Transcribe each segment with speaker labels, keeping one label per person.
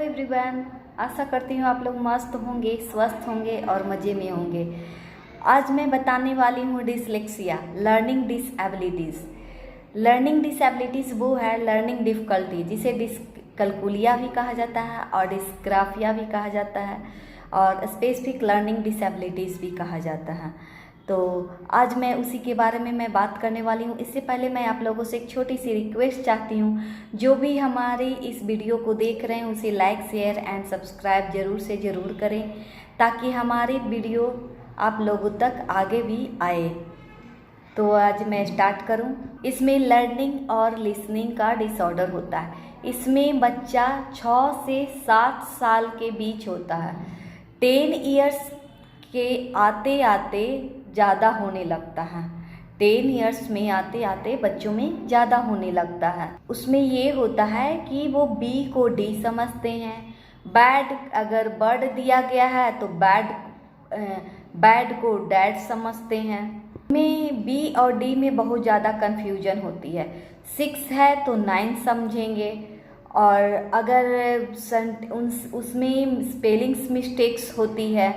Speaker 1: Everyone, आशा करती हूँ आप लोग मस्त होंगे, स्वस्थ होंगे और मज़े में होंगे। आज मैं बताने वाली हूँ डिसलेक्सिया, लर्निंग डिसएबिलिटीज़। लर्निंग डिसएबिलिटीज़ वो है लर्निंग डिफ़िकल्टी, जिसे डिसकैलकुलिया भी कहा जाता है और डिस्ग्राफिया भी कहा जाता है और स्पेसिफिक लर्निंग डिसएबिलिटीज़ भी कहा जाता है। तो आज मैं उसी के बारे में मैं बात करने वाली हूँ। इससे पहले मैं आप लोगों से एक छोटी सी रिक्वेस्ट चाहती हूँ, जो भी हमारी इस वीडियो को देख रहे हैं उसे लाइक शेयर एंड सब्सक्राइब ज़रूर से ज़रूर करें, ताकि हमारी वीडियो आप लोगों तक आगे भी आए। तो आज मैं स्टार्ट करूं। इसमें लर्निंग और लिसनिंग का डिसऑर्डर होता है। इसमें बच्चा 6 से 7 साल के बीच होता है। 10 इयर्स के आते आते ज़्यादा होने लगता है। 10 इयर्स में आते आते बच्चों में ज़्यादा होने लगता है। उसमें ये होता है कि वो बी को डी समझते हैं। बैड अगर बर्ड दिया गया है तो बैड को डैड समझते हैं। में बी और डी में बहुत ज़्यादा कन्फ्यूजन होती है। 6 है तो 9 समझेंगे, और अगर उसमें स्पेलिंग्स मिस्टेक्स होती है।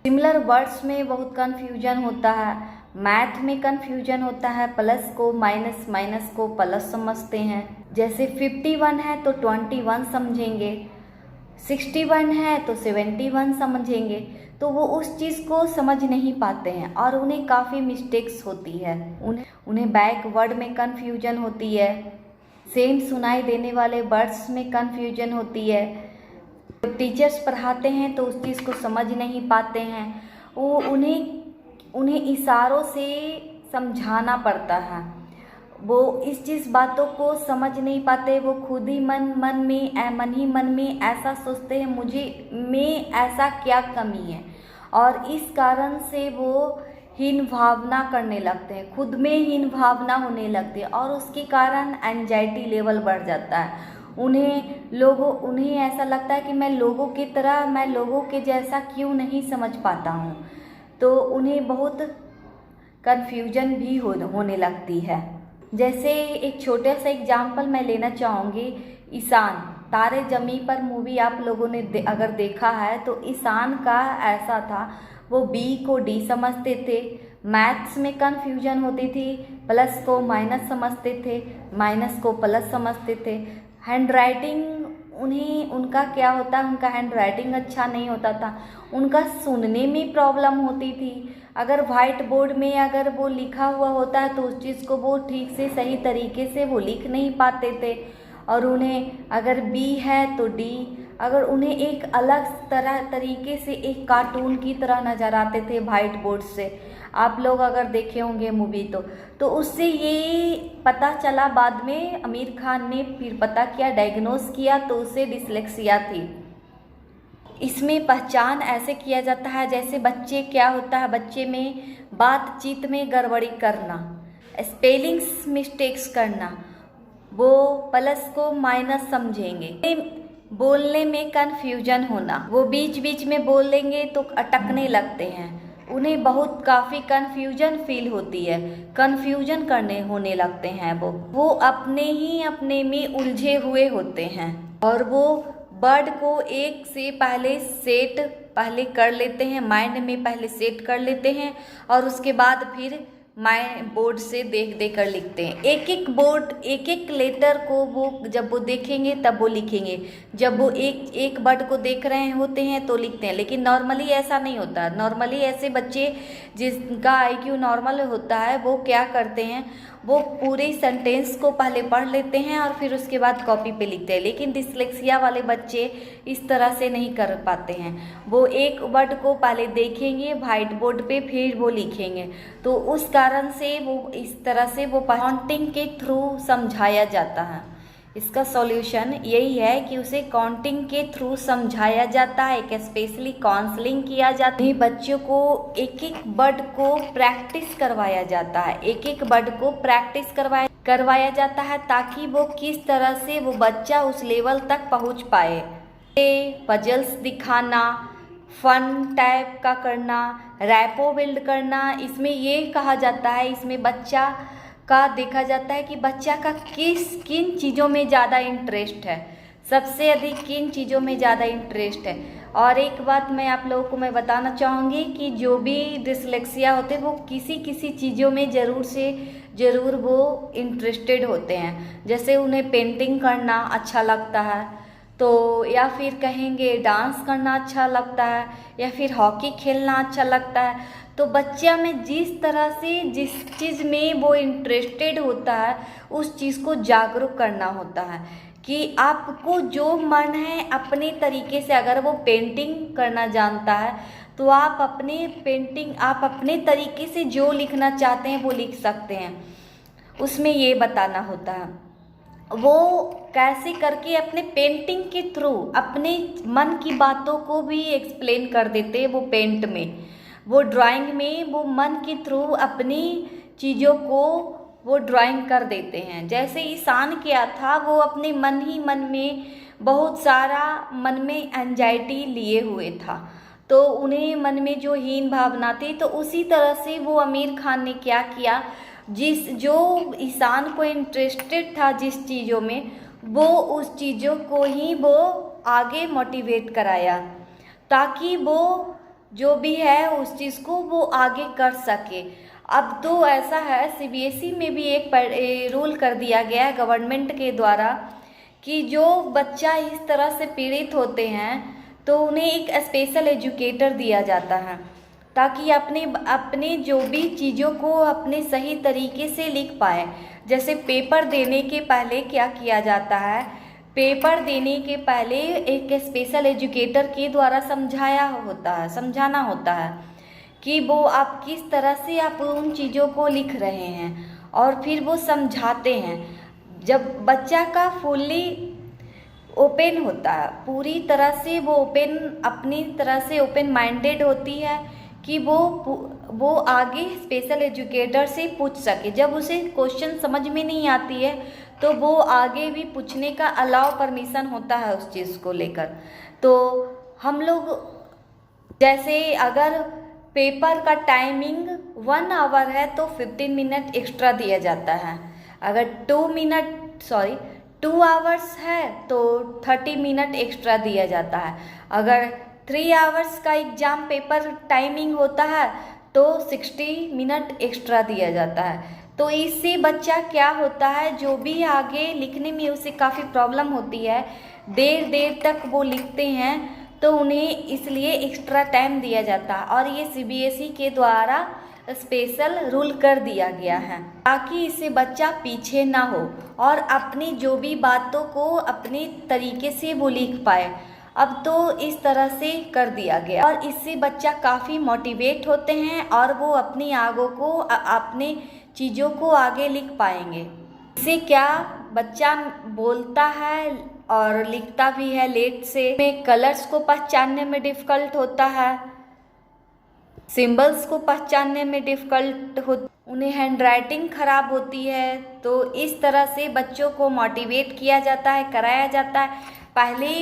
Speaker 1: सिमिलर वर्ड्स में बहुत कन्फ्यूजन होता है। मैथ में कन्फ्यूजन होता है, प्लस को माइनस, माइनस को प्लस समझते हैं। जैसे 51 है तो 21 समझेंगे, 61 है तो 71 समझेंगे। तो वो उस चीज़ को समझ नहीं पाते हैं और उन्हें काफ़ी मिस्टेक्स होती है। उन्हें बैकवर्ड में कन्फ्यूजन होती है। सेम सुनाई देने वाले वर्ड्स में कन्फ्यूजन होती है। जब टीचर्स पढ़ाते हैं तो उस चीज़ को समझ नहीं पाते हैं। वो उन्हें इशारों से समझाना पड़ता है। वो इस चीज़ बातों को समझ नहीं पाते। वो खुद ही मन में ऐसा सोचते हैं, मुझे में ऐसा क्या कमी है, और इस कारण से वो हीन भावना करने लगते हैं, खुद में हीन भावना होने लगती है, और उसके कारण एंजाइटी लेवल बढ़ जाता है। उन्हें ऐसा लगता है कि मैं लोगों के जैसा क्यों नहीं समझ पाता हूँ। तो उन्हें बहुत कन्फ्यूजन भी होने लगती है। जैसे एक छोटा सा एग्जाम्पल मैं लेना चाहूँगी। ईशान, तारे ज़मीं पर मूवी आप लोगों ने अगर देखा है तो ईशान का ऐसा था, वो बी को डी समझते थे। मैथ्स में कन्फ्यूजन होती थी, प्लस को माइनस समझते थे, माइनस को प्लस समझते थे। हैंड राइटिंग उनका क्या होता है, उनका हैंड राइटिंग अच्छा नहीं होता था। उनका सुनने में प्रॉब्लम होती थी। अगर वाइट बोर्ड में अगर वो लिखा हुआ होता है तो उस चीज़ को वो ठीक से सही तरीके से वो लिख नहीं पाते थे। और उन्हें अगर बी है तो डी, अगर उन्हें एक अलग तरीके से एक कार्टून की तरह नज़र आते थे वाइट बोर्ड से। आप लोग अगर देखे होंगे मूवी तो उससे ये पता चला, बाद में आमिर खान ने फिर पता किया, डायग्नोस किया, तो उसे डिसलेक्सिया थी। इसमें पहचान ऐसे किया जाता है जैसे क्या होता है, बच्चे में बातचीत में गड़बड़ी करना, स्पेलिंग्स मिस्टेक्स करना, वो प्लस को माइनस समझेंगे। बोलने में कन्फ्यूजन होना, वो बीच बीच में बोलेंगे तो अटकने लगते हैं। उन्हें बहुत काफ़ी कन्फ्यूजन फील होती है, कन्फ्यूजन होने लगते हैं। वो अपने में उलझे हुए होते हैं, और वो वर्ड को एक से पहले कर लेते हैं, माइंड में पहले सेट कर लेते हैं, और उसके बाद फिर बोर्ड से देख कर लिखते हैं। एक एक लेटर को वो जब वो देखेंगे तब वो लिखेंगे। जब वो एक वर्ड को देख रहे होते हैं तो लिखते हैं, लेकिन नॉर्मली ऐसा नहीं होता। नॉर्मली ऐसे बच्चे जिनका IQ नॉर्मल होता है वो क्या करते हैं, वो पूरे सेंटेंस को पहले पढ़ लेते हैं और फिर उसके बाद कॉपी पे लिखते हैं। लेकिन डिसलेक्सिया वाले बच्चे इस तरह से नहीं कर पाते हैं। वो एक वर्ड को पहले देखेंगे व्हाइट बोर्ड पे, फिर वो लिखेंगे। तो उस कारण से वो इस तरह से वो काउंटिंग के थ्रू समझाया जाता है। इसका सॉल्यूशन यही है कि उसे काउंटिंग के थ्रू समझाया जाता है, एक स्पेशली काउंसलिंग किया जाता है। बच्चों को एक एक वर्ड को प्रैक्टिस करवाया जाता है, एक एक वर्ड को प्रैक्टिस करवाया जाता है, ताकि वो किस तरह से वो बच्चा उस लेवल तक पहुंच पाए। पजल्स दिखाना, फन टाइप का करना, रैपो बिल्ड करना, इसमें ये कहा जाता है, इसमें बच्चा का देखा जाता है कि बच्चा का किन चीज़ों में ज़्यादा इंटरेस्ट है। सबसे अधिक किन चीज़ों में ज़्यादा इंटरेस्ट है। और एक बात मैं आप लोगों को मैं बताना चाहूँगी कि जो भी डिसलेक्सिया होते हैं वो किसी किसी चीज़ों में ज़रूर वो इंटरेस्टेड होते हैं। जैसे उन्हें पेंटिंग करना अच्छा लगता है, तो या फिर कहेंगे डांस करना अच्छा लगता है, या फिर हॉकी खेलना अच्छा लगता है। तो बच्चा में जिस तरह से जिस चीज़ में वो इंटरेस्टेड होता है उस चीज़ को जागरूक करना होता है कि आपको जो मन है अपने तरीके से, अगर वो पेंटिंग करना जानता है तो आप अपने तरीके से जो लिखना चाहते हैं वो लिख सकते हैं। उसमें ये बताना होता है वो कैसे करके अपने पेंटिंग के थ्रू अपने मन की बातों को भी एक्सप्लेन कर देते हैं। वो पेंट में, वो ड्राइंग में वो मन के थ्रू अपनी चीज़ों को वो ड्राइंग कर देते हैं। जैसे ईशान क्या था, वो अपने मन ही मन में बहुत सारा मन में एंजाइटी लिए हुए था, तो उन्हें मन में जो हीन भावना थी, तो उसी तरह से वो आमिर खान ने क्या किया, जो ईशान को इंटरेस्टेड था जिस चीज़ों में, वो उस चीज़ों को ही वो आगे मोटिवेट कराया ताकि वो जो भी है उस चीज़ को वो आगे कर सके। अब तो ऐसा है सीबीएसई में भी एक रूल कर दिया गया है गवर्नमेंट के द्वारा कि जो बच्चा इस तरह से पीड़ित होते हैं तो उन्हें एक स्पेशल एजुकेटर दिया जाता है ताकि अपने जो भी चीज़ों को अपने सही तरीके से लिख पाए। जैसे पेपर देने के पहले क्या किया जाता है, पेपर देने के पहले एक स्पेशल एजुकेटर के द्वारा समझाना होता है कि वो आप किस तरह से आप उन चीज़ों को लिख रहे हैं, और फिर वो समझाते हैं। जब बच्चा का फुल्ली ओपन होता है, पूरी तरह से वो अपनी तरह से ओपन माइंडेड होती है कि वो आगे स्पेशल एजुकेटर से पूछ सके। जब उसे क्वेश्चन समझ में नहीं आती है तो वो आगे भी पूछने का अलाउ परमिशन होता है उस चीज़ को लेकर। तो हम लोग जैसे अगर पेपर का टाइमिंग 1 आवर है तो 15 मिनट एक्स्ट्रा दिया जाता है। अगर 2 आवर्स है तो 30 मिनट एक्स्ट्रा दिया जाता है। अगर 3 आवर्स का एग्ज़ाम पेपर टाइमिंग होता है तो 60 मिनट एक्स्ट्रा दिया जाता है। तो इससे बच्चा क्या होता है, जो भी आगे लिखने में उसे काफ़ी प्रॉब्लम होती है, देर तक वो लिखते हैं, तो उन्हें इसलिए एक्स्ट्रा टाइम दिया जाता है। और ये सीबीएसई के द्वारा स्पेशल रूल कर दिया गया है ताकि इससे बच्चा पीछे ना हो और अपनी जो भी बातों को अपने तरीके से वो लिख पाए। अब तो इस तरह से कर दिया गया और इससे बच्चा काफ़ी मोटिवेट होते हैं और वो अपनी अपने चीज़ों को आगे लिख पाएंगे। इससे क्या बच्चा बोलता है और लिखता भी है लेट से, में कलर्स को पहचानने में डिफ़िकल्ट होता है, सिंबल्स को पहचानने में डिफ़िकल्ट होता, उन्हें हैंडराइटिंग ख़राब होती है। तो इस तरह से बच्चों को मोटिवेट किया जाता है, कराया जाता है। पहले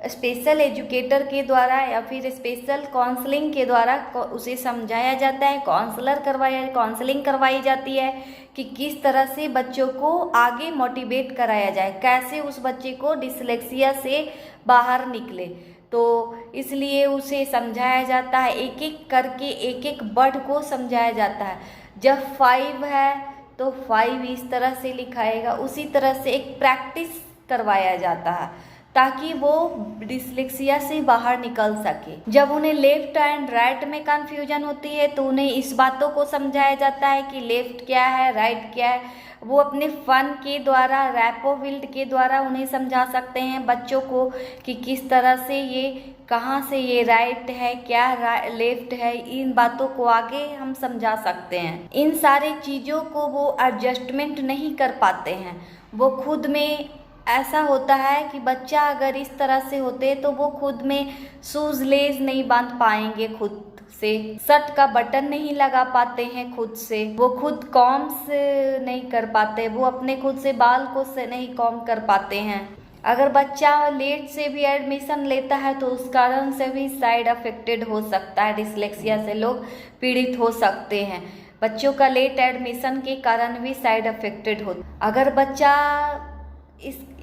Speaker 1: स्पेशल एजुकेटर के द्वारा या फिर स्पेशल काउंसलिंग के द्वारा उसे समझाया जाता है, काउंसलिंग करवाई जाती है कि किस तरह से बच्चों को आगे मोटिवेट कराया जाए, कैसे उस बच्चे को डिसलेक्सिया से बाहर निकले। तो इसलिए उसे समझाया जाता है, एक एक करके एक एक वर्ड को समझाया जाता है। जब 5 है तो 5 इस तरह से लिखाएगा, उसी तरह से एक प्रैक्टिस करवाया जाता है ताकि वो डिसलेक्सिया से बाहर निकल सके। जब उन्हें लेफ्ट एंड राइट में कन्फ्यूजन होती है तो उन्हें इस बातों को समझाया जाता है कि लेफ्ट क्या है, राइट क्या है। वो अपने फन के द्वारा, रैपोविल्ड के द्वारा उन्हें समझा सकते हैं बच्चों को कि किस तरह से ये, कहाँ से ये राइट है, क्या लेफ्ट है। इन बातों को आगे हम समझा सकते हैं। इन सारी चीज़ों को वो एडजस्टमेंट नहीं कर पाते हैं। वो खुद में ऐसा होता है कि बच्चा अगर इस तरह से होते तो वो खुद में शूज़ लेस नहीं बांध पाएंगे, खुद से शर्ट का बटन नहीं लगा पाते हैं, खुद से वो खुद कॉम्स नहीं कर पाते, वो अपने खुद से बाल को से नहीं कॉम कर पाते हैं। अगर बच्चा लेट से भी एडमिशन लेता है तो उस कारण से भी साइड अफेक्टेड हो सकता है, डिसलेक्सिया से लोग पीड़ित हो सकते हैं। बच्चों का लेट एडमिशन के कारण भी साइड अफेक्टेड हो। अगर बच्चा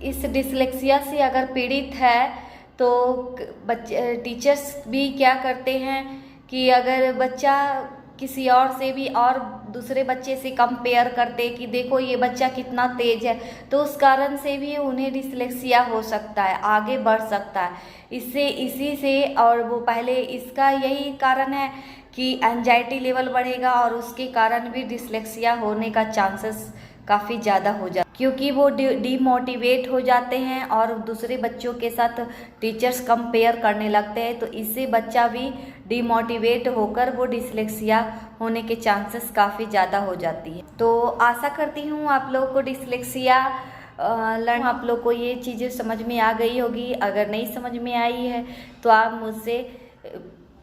Speaker 1: इस डिसलेक्सिया से अगर पीड़ित है तो बच्चे टीचर्स भी क्या करते हैं कि अगर बच्चा किसी और से भी और दूसरे बच्चे से कंपेयर करते कि देखो ये बच्चा कितना तेज है, तो उस कारण से भी उन्हें डिसलेक्सिया हो सकता है, आगे बढ़ सकता है। इसी से और वो पहले इसका यही कारण है कि एंजाइटी लेवल बढ़ेगा और उसके कारण भी डिसलेक्सिया होने का चांसेस काफ़ी ज़्यादा हो जाता है, क्योंकि वो डीमोटिवेट हो जाते हैं और दूसरे बच्चों के साथ टीचर्स कंपेयर करने लगते हैं, तो इससे बच्चा भी डीमोटिवेट होकर वो डिसलेक्सिया होने के चांसेस काफ़ी ज़्यादा हो जाती है। तो आशा करती हूँ आप लोग को डिसलेक्सिया आप लोग को ये चीज़ें समझ में आ गई होगी। अगर नहीं समझ में आई है तो आप मुझसे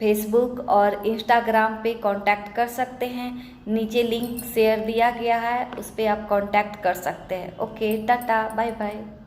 Speaker 1: फेसबुक और इंस्टाग्राम पे कांटेक्ट कर सकते हैं, नीचे लिंक शेयर दिया गया है, उस पर आप कांटेक्ट कर सकते हैं। Okay, tata, bye bye.